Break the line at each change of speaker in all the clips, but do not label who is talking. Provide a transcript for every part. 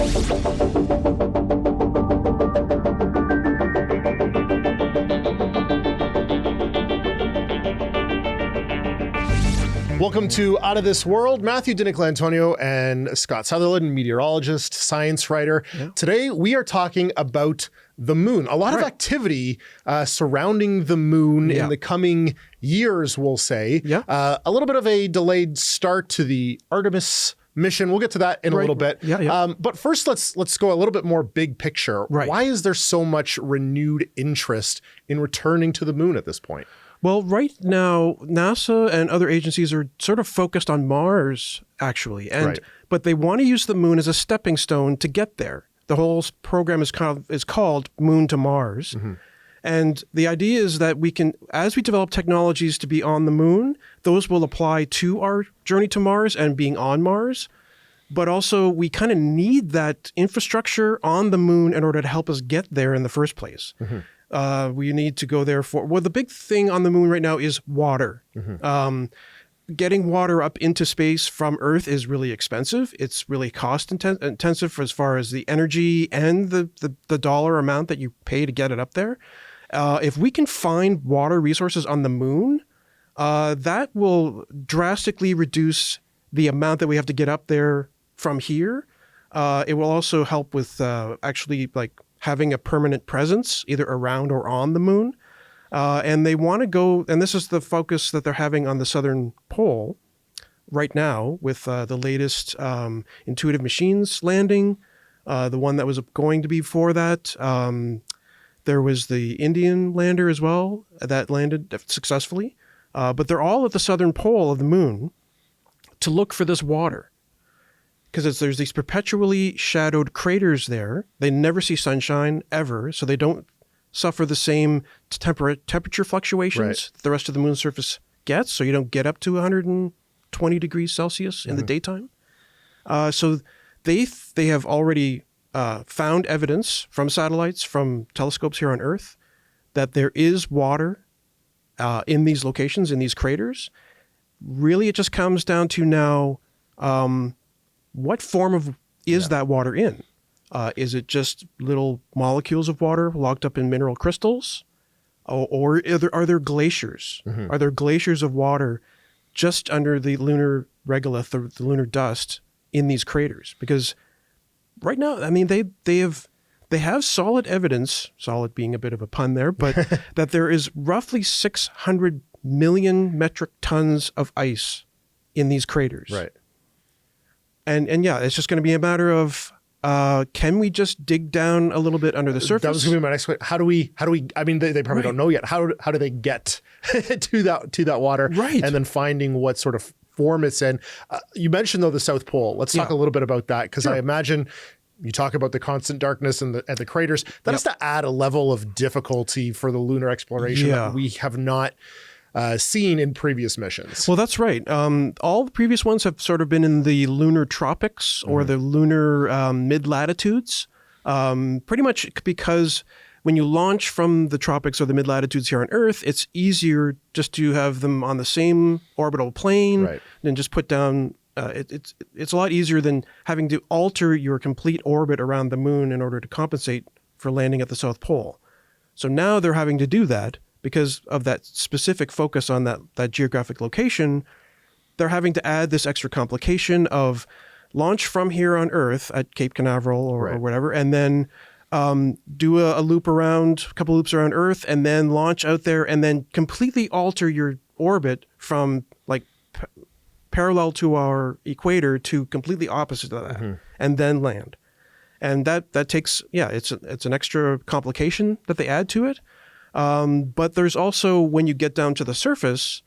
Welcome to Out of This World. Matthew Nicolantonio and Scott Sutherland, meteorologist, science writer. Yeah. Today, we are talking about the moon. A lot of activity surrounding the moon in the coming years, we'll say. Yeah. A little bit of a delayed start to the Artemis mission. We'll get to that in a little bit. Yeah. But first, let's go a little bit more big picture. Right. Why is there so much renewed interest in returning to the moon at this point?
Well, right now, NASA and other agencies are sort of focused on Mars, actually, but they want to use the moon as a stepping stone to get there. The whole program is called Moon to Mars. Mm-hmm. And the idea is that we can, as we develop technologies to be on the moon, those will apply to our journey to Mars and being on Mars. But also, we kind of need that infrastructure on the moon in order to help us get there in the first place. Mm-hmm. We need to go there the big thing on the moon right now is water. Mm-hmm. Getting water up into space from Earth is really expensive. It's really cost intensive as far as the energy and the dollar amount that you pay to get it up there. If we can find water resources on the moon, that will drastically reduce the amount that we have to get up there from here. It will also help with having a permanent presence either around or on the moon. And they want to go, and this is the focus that they're having on the southern pole right now with the latest Intuitive Machines landing, the one that was going to be before that. There was the Indian lander as well that landed successfully. But they're all at the southern pole of the moon to look for this water. Because there's these perpetually shadowed craters there. They never see sunshine ever, so they don't suffer the same temperature fluctuations the rest of the moon's surface gets, so you don't get up to 120 degrees Celsius in the daytime. So they have already found evidence from satellites, from telescopes here on Earth, that there is water in these locations, in these craters. Really, it just comes down to now... what form is that water in? Is it just little molecules of water locked up in mineral crystals? Or are there glaciers? Mm-hmm. Are there glaciers of water just under the lunar regolith, the lunar dust, in these craters? Because right now, I mean, they have solid evidence, solid being a bit of a pun there, but that there is roughly 600 million metric tons of ice in these craters. Right. And yeah, it's just going to be a matter of can we just dig down a little bit under the surface?
That was going to be my next question. How do we? I mean, they probably don't know yet. How do they get to that water? Right. And then finding what sort of form it's in. You mentioned though the South Pole. Let's talk a little bit about that, because I imagine you talk about the constant darkness and the craters. That has to add a level of difficulty for the lunar exploration that we have not seen in previous missions.
Well, that's right. All the previous ones have sort of been in the lunar tropics or the lunar mid-latitudes, pretty much because when you launch from the tropics or the mid-latitudes here on Earth, it's easier just to have them on the same orbital plane and just put down. It's a lot easier than having to alter your complete orbit around the moon in order to compensate for landing at the South Pole. So now they're having to do that. Because of that specific focus on that geographic location, they're having to add this extra complication of launch from here on Earth at Cape Canaveral or whatever, and then do a loop around, a couple loops around Earth, and then launch out there, and then completely alter your orbit from like parallel to our equator to completely opposite of that, and then land. And that takes, it's an extra complication that they add to it. But there's also, when you get down to the surface,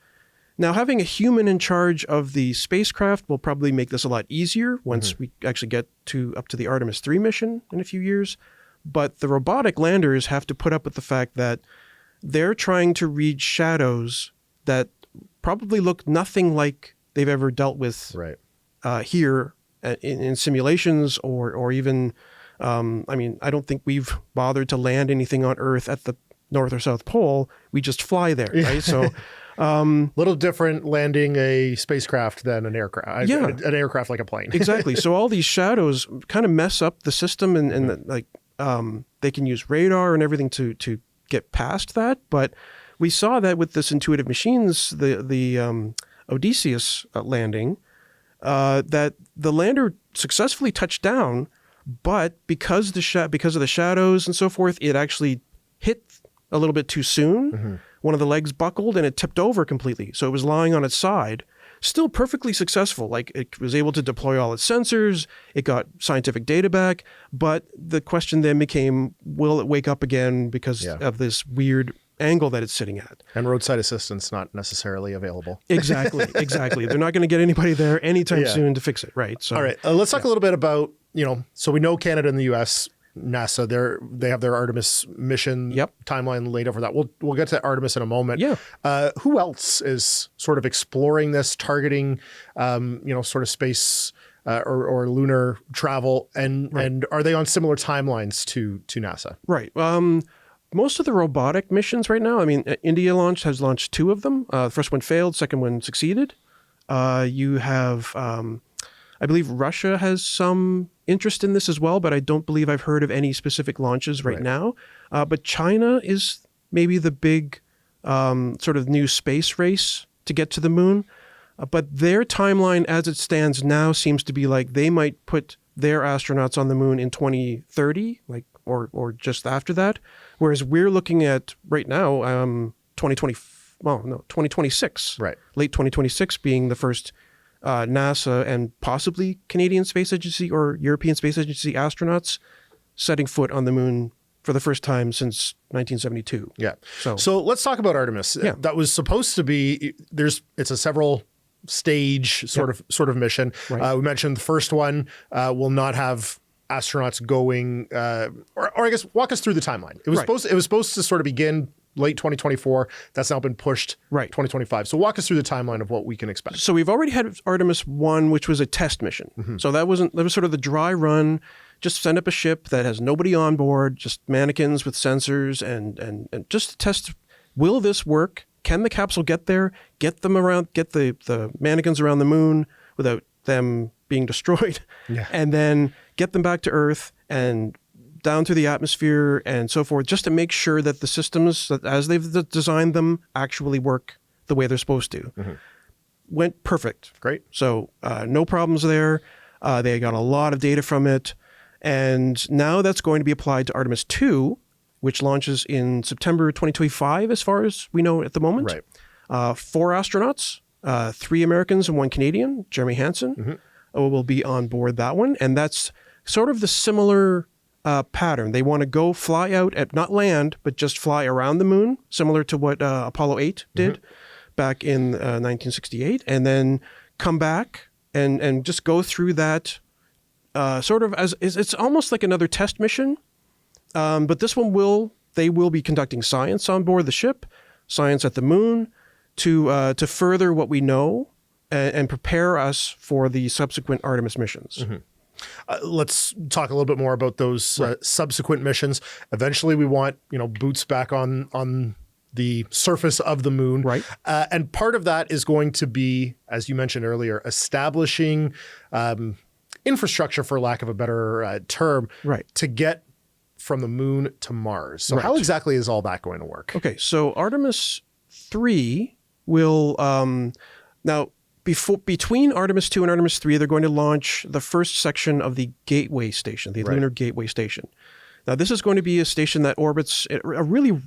now having a human in charge of the spacecraft will probably make this a lot easier once we actually get up to the Artemis 3 mission in a few years. But the robotic landers have to put up with the fact that they're trying to read shadows that probably look nothing like they've ever dealt with here in simulations or even, I don't think we've bothered to land anything on Earth at the North or South Pole. We just fly there, right? So
Little different landing a spacecraft than an aircraft.
Yeah.
An aircraft like a plane.
Exactly. So all these shadows kind of mess up the system, and they can use radar and everything to get past that. But we saw that with this Intuitive Machines, the Odysseus landing, that the lander successfully touched down, but because of the shadows and so forth, it actually hit a little bit too soon. One of the legs buckled and it tipped over completely. So it was lying on its side, still perfectly successful. Like, it was able to deploy all its sensors. It got scientific data back. But the question then became, will it wake up again because of this weird angle that it's sitting at?
And roadside assistance not necessarily available.
Exactly. They're not going to get anybody there anytime soon to fix it, right? So,
all right, let's talk a little bit about, so we know Canada and the U.S., NASA, they have their Artemis mission timeline laid over that. We'll get to Artemis in a moment.
Yeah.
Who else is sort of exploring this, targeting, sort of space or lunar travel, and are they on similar timelines to NASA?
Right. Most of the robotic missions right now, I mean, India has launched 2 of them. The first one failed, second one succeeded. You have, I believe Russia has some interest in this as well, but I don't believe I've heard of any specific launches right now. But China is maybe the big sort of new space race to get to the moon. But their timeline as it stands now seems to be like they might put their astronauts on the moon in 2030, or just after that. Whereas we're looking at right now 2026.
Right.
Late 2026 being the first NASA and possibly Canadian Space Agency or European Space Agency astronauts setting foot on the moon for the first time since 1972.
Yeah. So let's talk about Artemis.
Yeah.
That was supposed to be, it's a several stage sort of mission.
Right.
We mentioned the first one will not have astronauts going, or I guess walk us through the timeline. It was supposed to sort of begin late 2024. That's now been pushed 2025. So walk us through the timeline of what we can expect.
So we've already had Artemis 1, which was a test mission. So that was sort of the dry run. Just send up a ship that has nobody on board, just mannequins with sensors, and just to test, will this work? Can the capsule get there? Get the mannequins around the moon without them being destroyed, and then get them back to Earth and down through the atmosphere and so forth, just to make sure that the systems, as they've designed them, actually work the way they're supposed to. Went perfect.
Great.
So no problems there. They got a lot of data from it. And now that's going to be applied to Artemis 2, which launches in September 2025, as far as we know at the moment.
Right.
4 astronauts, 3 Americans and 1 Canadian, Jeremy Hansen, will be on board that one. And that's sort of the similar pattern. They want to go fly out not land, but just fly around the moon, similar to what Apollo 8 did back in 1968, and then come back and just go through that sort of it's almost like another test mission. But this one they will be conducting science on board the ship, science at the moon, to further what we know and prepare us for the subsequent Artemis missions.
Let's talk a little bit more about those subsequent missions. Eventually, we want boots back on the surface of the moon,
right?
And part of that is going to be, as you mentioned earlier, establishing infrastructure, for lack of a better term, to get from the moon to Mars. So how exactly is all that going to work?
Okay, so Artemis 3 will now. Between Artemis 2 and Artemis 3, they're going to launch the first section of the Gateway Station, the Lunar Gateway Station. Now, this is going to be a station that orbits a really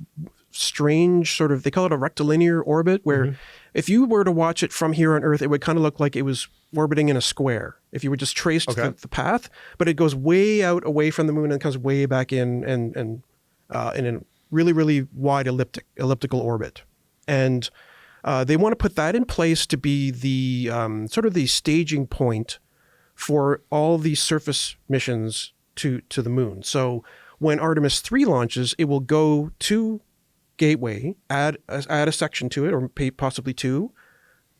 strange sort of, they call it a rectilinear orbit, where if you were to watch it from here on Earth, it would kind of look like it was orbiting in a square. If you were just traced the path, but it goes way out away from the moon and comes way back in and in a really, really wide elliptical orbit. And they want to put that in place to be the sort of the staging point for all these surface missions to the moon. So when Artemis 3 launches, it will go to Gateway, add a section to it, or possibly 2,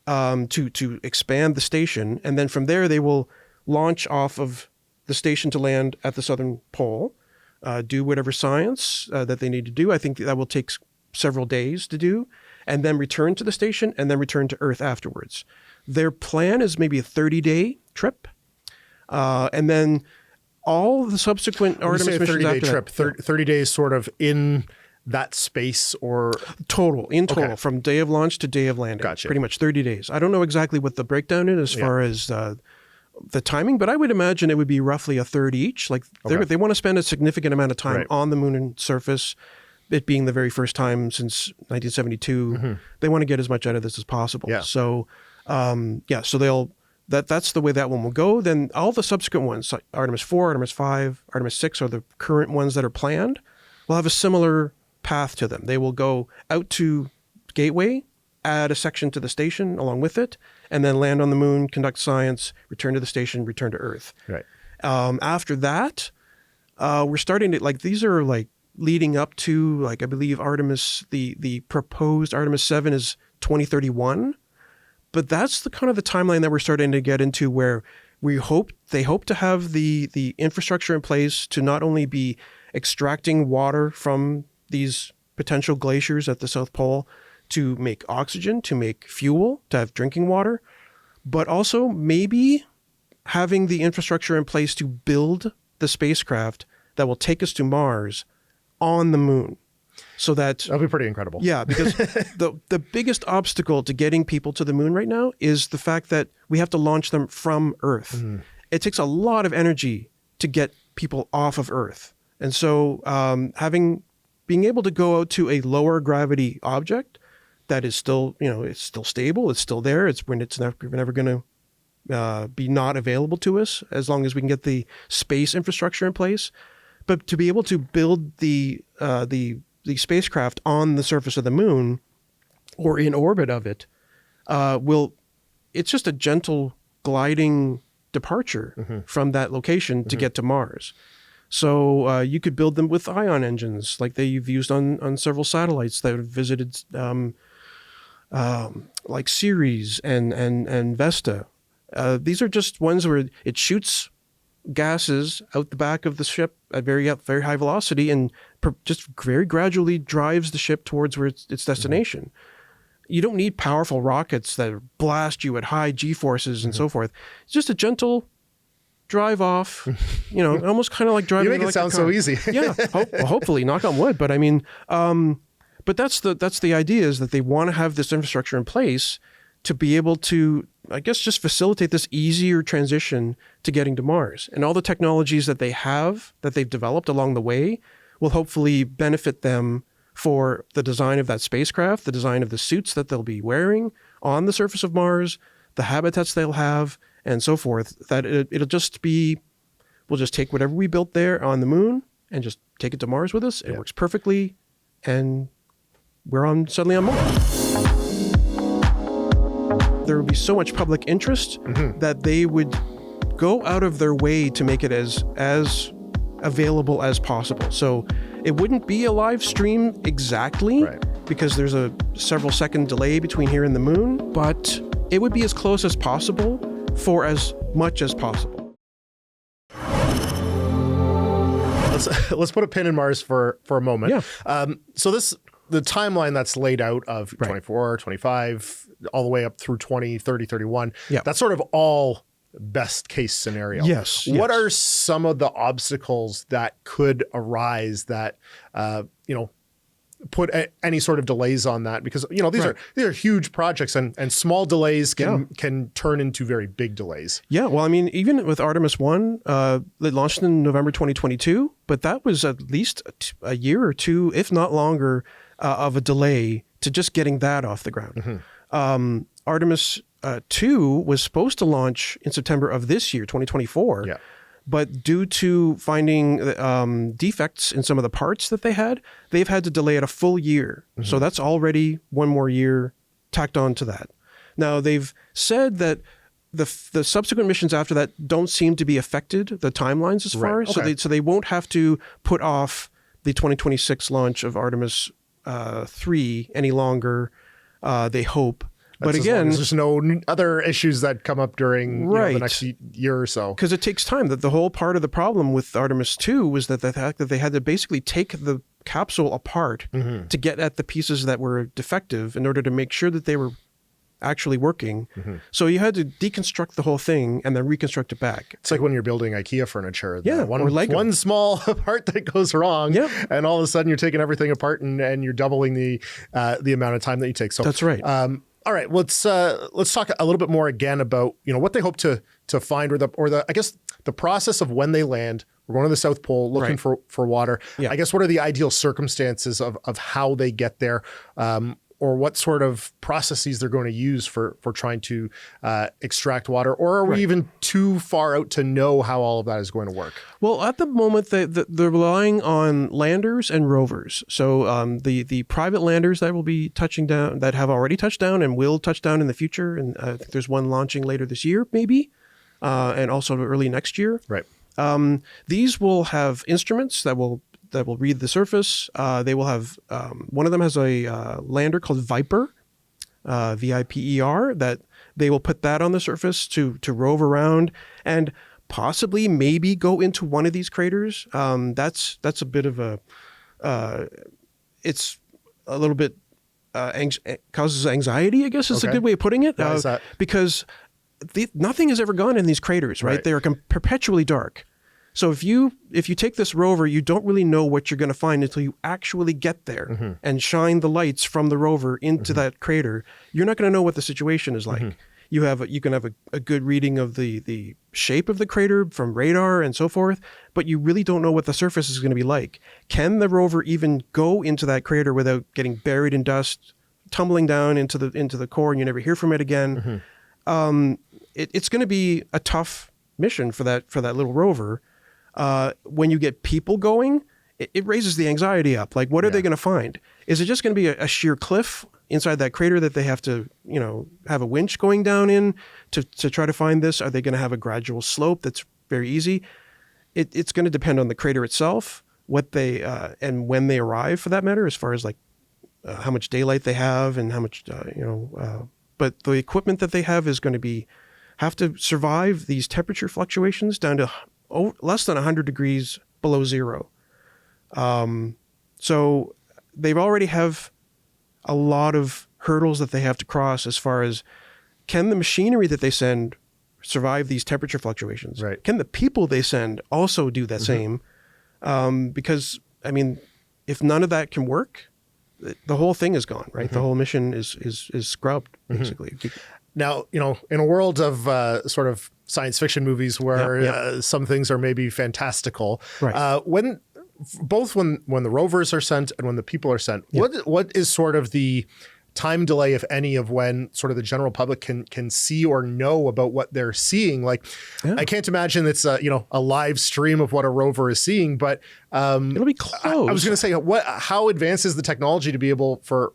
to expand the station, and then from there they will launch off of the station to land at the southern pole, do whatever science that they need to do. I think that will take several days to do. and then return to the station and then return to Earth afterwards. Their plan is maybe a 30-day trip. And then all the subsequent Artemis missions after
trip, 30 days sort of in that space or...
Total, from day of launch to day of landing.
Gotcha.
Pretty much 30 days. I don't know exactly what the breakdown is as far as the timing, but I would imagine it would be roughly a third each. Like they want to spend a significant amount of time on the moon surface, it being the very first time since 1972. They want to get as much out of this as possible.
Yeah.
So, so they'll... That's the way that one will go. Then all the subsequent ones, like Artemis 4, Artemis 5, Artemis 6 are the current ones that are planned, will have a similar path to them. They will go out to Gateway, add a section to the station along with it, and then land on the moon, conduct science, return to the station, return to Earth.
Right.
After that, we're starting to, like, these are like leading up to, like, I believe Artemis, the proposed Artemis 7 is 2031. But that's the kind of the timeline that we're starting to get into, where they hope to have the infrastructure in place to not only be extracting water from these potential glaciers at the South Pole to make oxygen, to make fuel, to have drinking water, but also maybe having the infrastructure in place to build the spacecraft that will take us to Mars on the moon. So that'll
be pretty incredible.
Yeah, because the biggest obstacle to getting people to the moon right now is the fact that we have to launch them from Earth. It takes a lot of energy to get people off of Earth. And so being able to go out to a lower gravity object that is still, it's still stable, it's still there, it's never going to be not available to us as long as we can get the space infrastructure in place. But to be able to build the spacecraft on the surface of the moon or in orbit of it, it's just a gentle gliding departure from that location to get to Mars. So you could build them with ion engines like they've used on several satellites that have visited like Ceres and Vesta. These are just ones where it shoots gases out the back of the ship at very high velocity and just very gradually drives the ship towards where its destination. You don't need powerful rockets that blast you at high G-forces and so forth. It's just a gentle drive off, almost kind of like driving.
You make it sound so easy.
Yeah, hopefully, knock on wood. But I mean, but that's the idea, is that they want to have this infrastructure in place to be able to, I guess, just facilitate this easier transition to getting to Mars. And all the technologies that they've developed along the way will hopefully benefit them for the design of that spacecraft, the design of the suits that they'll be wearing on the surface of Mars, the habitats they'll have, and so forth. That it'll just be, we'll just take whatever we built there on the moon and just take it to Mars with us. It works perfectly, and we're suddenly on Mars. There would be so much public interest that they would go out of their way to make it as available as possible. So it wouldn't be a live stream exactly, because there's a several second delay between here and the moon, but it would be as close as possible for as much as possible.
Let's put a pin in Mars for a moment.
Yeah.
So the timeline that's laid out of 24, 25, all the way up through 20, 30, 31, that's sort of all best case scenario.
Yes.
What are some of the obstacles that could arise that, put any sort of delays on that? Because, these are huge projects, and small delays can turn into very big delays.
Yeah. Well, I mean, even with Artemis 1, it launched in November 2022, but that was at least a year or two, if not longer, of a delay to just getting that off the ground. Artemis 2 was supposed to launch in September of this year, 2024. Yeah. But due to finding defects in some of the parts that they've had to delay it a full year. So that's already one more year tacked on to that. Now, they've said that the subsequent missions after that don't seem to be affected, the timelines as far. So they won't have to put off the 2026 launch of Artemis 3 any longer, they hope. But again,
there's no other issues that come up during the next year or so.
Because it takes time. That the whole part of the problem with Artemis 2 was that the fact that they had to basically take the capsule apart to get at the pieces that were defective in order to make sure that they were actually working. So you had to deconstruct the whole thing and then reconstruct it back.
It's like when you're building IKEA furniture.
Yeah, or Lego.
One small part that goes wrong, and all of a sudden you're taking everything apart and you're doubling the amount of time that you take. So
that's right.
All right, let's talk a little bit more again about what they hope to find, or the I guess the process of when they land. We're going to the South Pole looking for water. I guess what are the ideal circumstances of how they get there, or what sort of processes they're going to use for trying to extract water, or are we even too far out to know how all of that is going to work?
Well, at the moment, they're relying on landers and rovers. So the private landers that will be touching down, that have already touched down and will touch down in the future, and I think there's one launching later this year, maybe, and also early next year.
Right.
These will have instruments that will read the surface. They will have, one of them has a lander called Viper, VIPER, that they will put that on the surface to rove around and possibly maybe go into one of these craters. That's a bit of it's a little bit, causes anxiety, I guess is a good way of putting it.
Why is that?
Because nothing has ever gone in these craters, right? They are perpetually dark. So if you take this rover, you don't really know what you're going to find until you actually get there and shine the lights from the rover into that crater. You're not going to know what the situation is like. You can have a good reading of the shape of the crater from radar and so forth, but you really don't know what the surface is going to be like. Can the rover even go into that crater without getting buried in dust, tumbling down into the core, and you never hear from it again? It's going to be a tough mission for that little rover. When you get people going, it raises the anxiety up. Like, what are they going to find? Is it just going to be a sheer cliff inside that crater that they have to, have a winch going down in to try to find this? Are they going to have a gradual slope that's very easy? It's going to depend on the crater itself, what they and when they arrive, for that matter, as far as like how much daylight they have and how much but the equipment that they have is going to have to survive these temperature fluctuations down to less than 100 degrees below zero. So they already have a lot of hurdles that they have to cross as far as, can the machinery that they send survive these temperature fluctuations?
Right.
Can the people they send also do that same? Because, I mean, if none of that can work, the whole thing is gone, right? The whole mission is scrubbed, basically.
Now, in a world of sort of science fiction movies where some things are maybe fantastical, when the rovers are sent and when the people are sent, what is sort of the time delay, if any, of when sort of the general public can see or know about what they're seeing? Like, I can't imagine it's a live stream of what a rover is seeing, but
it'll be close.
I was going to say, how advanced is the technology to be able for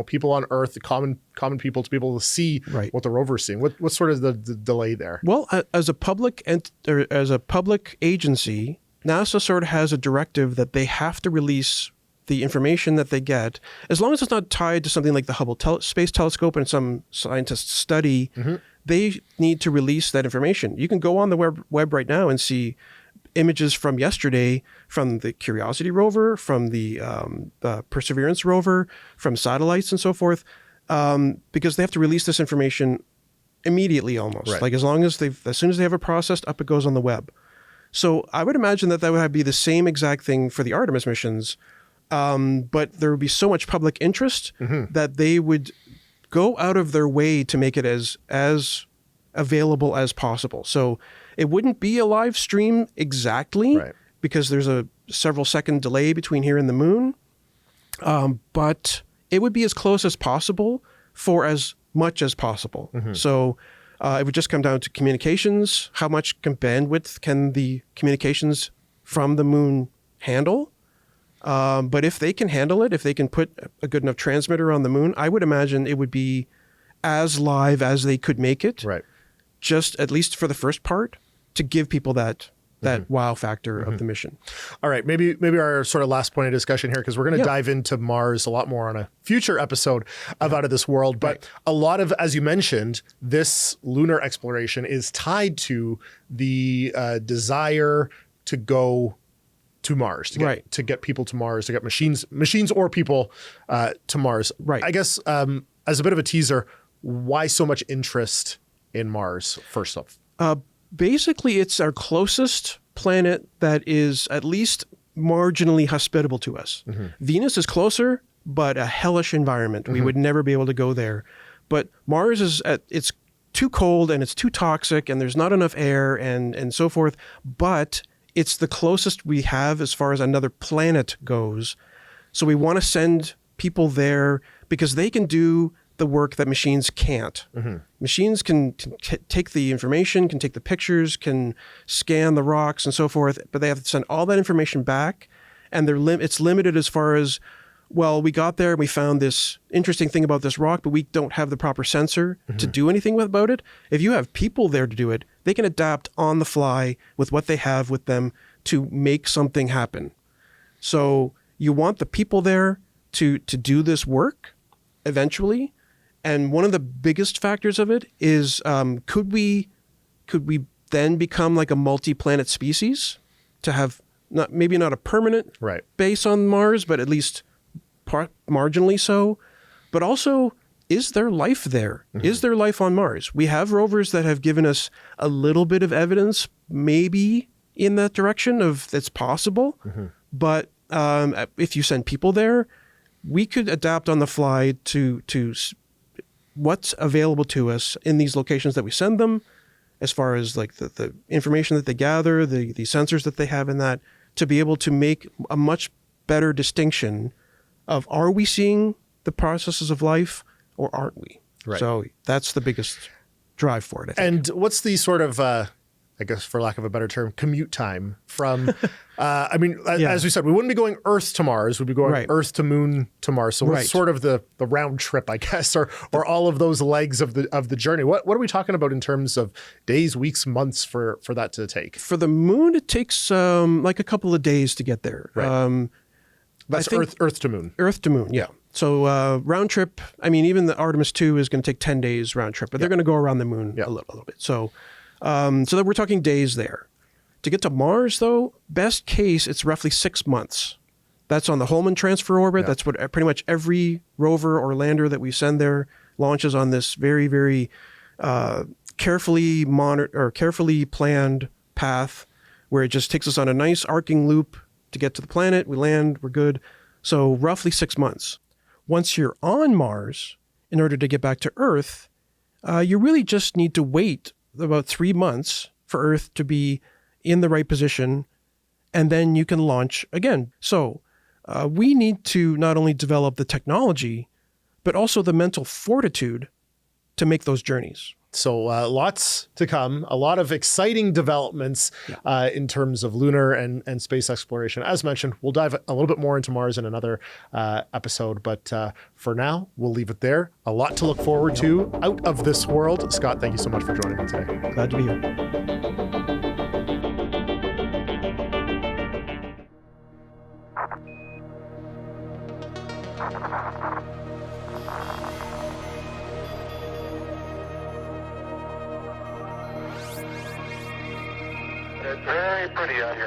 people on Earth, the common people, to be able to see what the rover is seeing? What's sort of the delay there?
Well, as a public agency, NASA sort of has a directive that they have to release the information that they get, as long as it's not tied to something like the Hubble Space Telescope and some scientists' study, they need to release that information. You can go on the web right now and see images from yesterday from the Curiosity rover, from the Perseverance rover, from satellites and so forth, because they have to release this information immediately almost. Like as soon as they have it processed, up it goes on the web. So I would imagine that would be the same exact thing for the Artemis missions. But there would be so much public interest that they would go out of their way to make it as available as possible. So it wouldn't be a live stream exactly because there's a several second delay between here and the moon. But it would be as close as possible for as much as possible. So it would just come down to communications. How much bandwidth can the communications from the moon handle? But if they can handle it, if they can put a good enough transmitter on the moon, I would imagine it would be as live as they could make it. Just at least for the first part, to give people that wow factor of the mission.
All right, maybe our sort of last point of discussion here, because we're going to dive into Mars a lot more on a future episode of Out of This World. But a lot of, as you mentioned, this lunar exploration is tied to the desire to go to Mars, to get people to Mars, to get machines or people to Mars.
Right.
I guess as a bit of a teaser, why so much interest in Mars, first off?
Basically, it's our closest planet that is at least marginally hospitable to us. Mm-hmm. Venus is closer, but a hellish environment. Mm-hmm. We would never be able to go there. But Mars it's too cold and it's too toxic and there's not enough air and so forth. But it's the closest we have as far as another planet goes. So we want to send people there because they can do the work that machines can't. Mm-hmm. Machines can take the information, can take the pictures, can scan the rocks and so forth, but they have to send all that information back, and it's limited as far as, well, we got there and we found this interesting thing about this rock, but we don't have the proper sensor to do anything about it. If you have people there to do it, they can adapt on the fly with what they have with them to make something happen. So you want the people there to do this work eventually. And one of the biggest factors of it is, could we then become like a multi-planet species to have maybe not a permanent base on Mars, but at least marginally so. But also, is there life there? Mm-hmm. Is there life on Mars? We have rovers that have given us a little bit of evidence, maybe in that direction of it's possible. Mm-hmm. But if you send people there, we could adapt on the fly to what's available to us in these locations that we send them, as far as like the information that they gather, the sensors that they have in that, to be able to make a much better distinction of, are we seeing the processes of life or aren't we? Right. So that's the biggest drive for it, I think.
And what's the sort of, I guess for lack of a better term, commute time from, as we said, we wouldn't be going Earth to Mars, we'd be going Earth to Moon to Mars. So what's sort of the round trip, I guess, or all of those legs of the journey? What are we talking about in terms of days, weeks, months for that to take?
For the Moon, it takes like a couple of days to get there.
Right. That's Earth to Moon.
Earth to Moon, yeah. So round trip, even the Artemis 2 is going to take 10 days round trip, but they're going to go around the Moon a little bit. So that we're talking days there. To get to Mars, though, best case, it's roughly 6 months. That's on the Hohmann transfer orbit. Yeah. That's what pretty much every rover or lander that we send there launches on, this very, very carefully monitored or carefully planned path, where it just takes us on a nice arcing loop to get to the planet. We land, we're good. So roughly 6 months. Once you're on Mars, in order to get back to Earth, you really just need to wait about 3 months for Earth to be in the right position, and then you can launch again. So we need to not only develop the technology, but also the mental fortitude to make those journeys.
So lots to come, a lot of exciting developments in terms of lunar and space exploration. As mentioned, we'll dive a little bit more into Mars in another episode, but for now, we'll leave it there. A lot to look forward to out of this world. Scott, thank you so much for joining me today.
Glad to be here.
It's very pretty out here.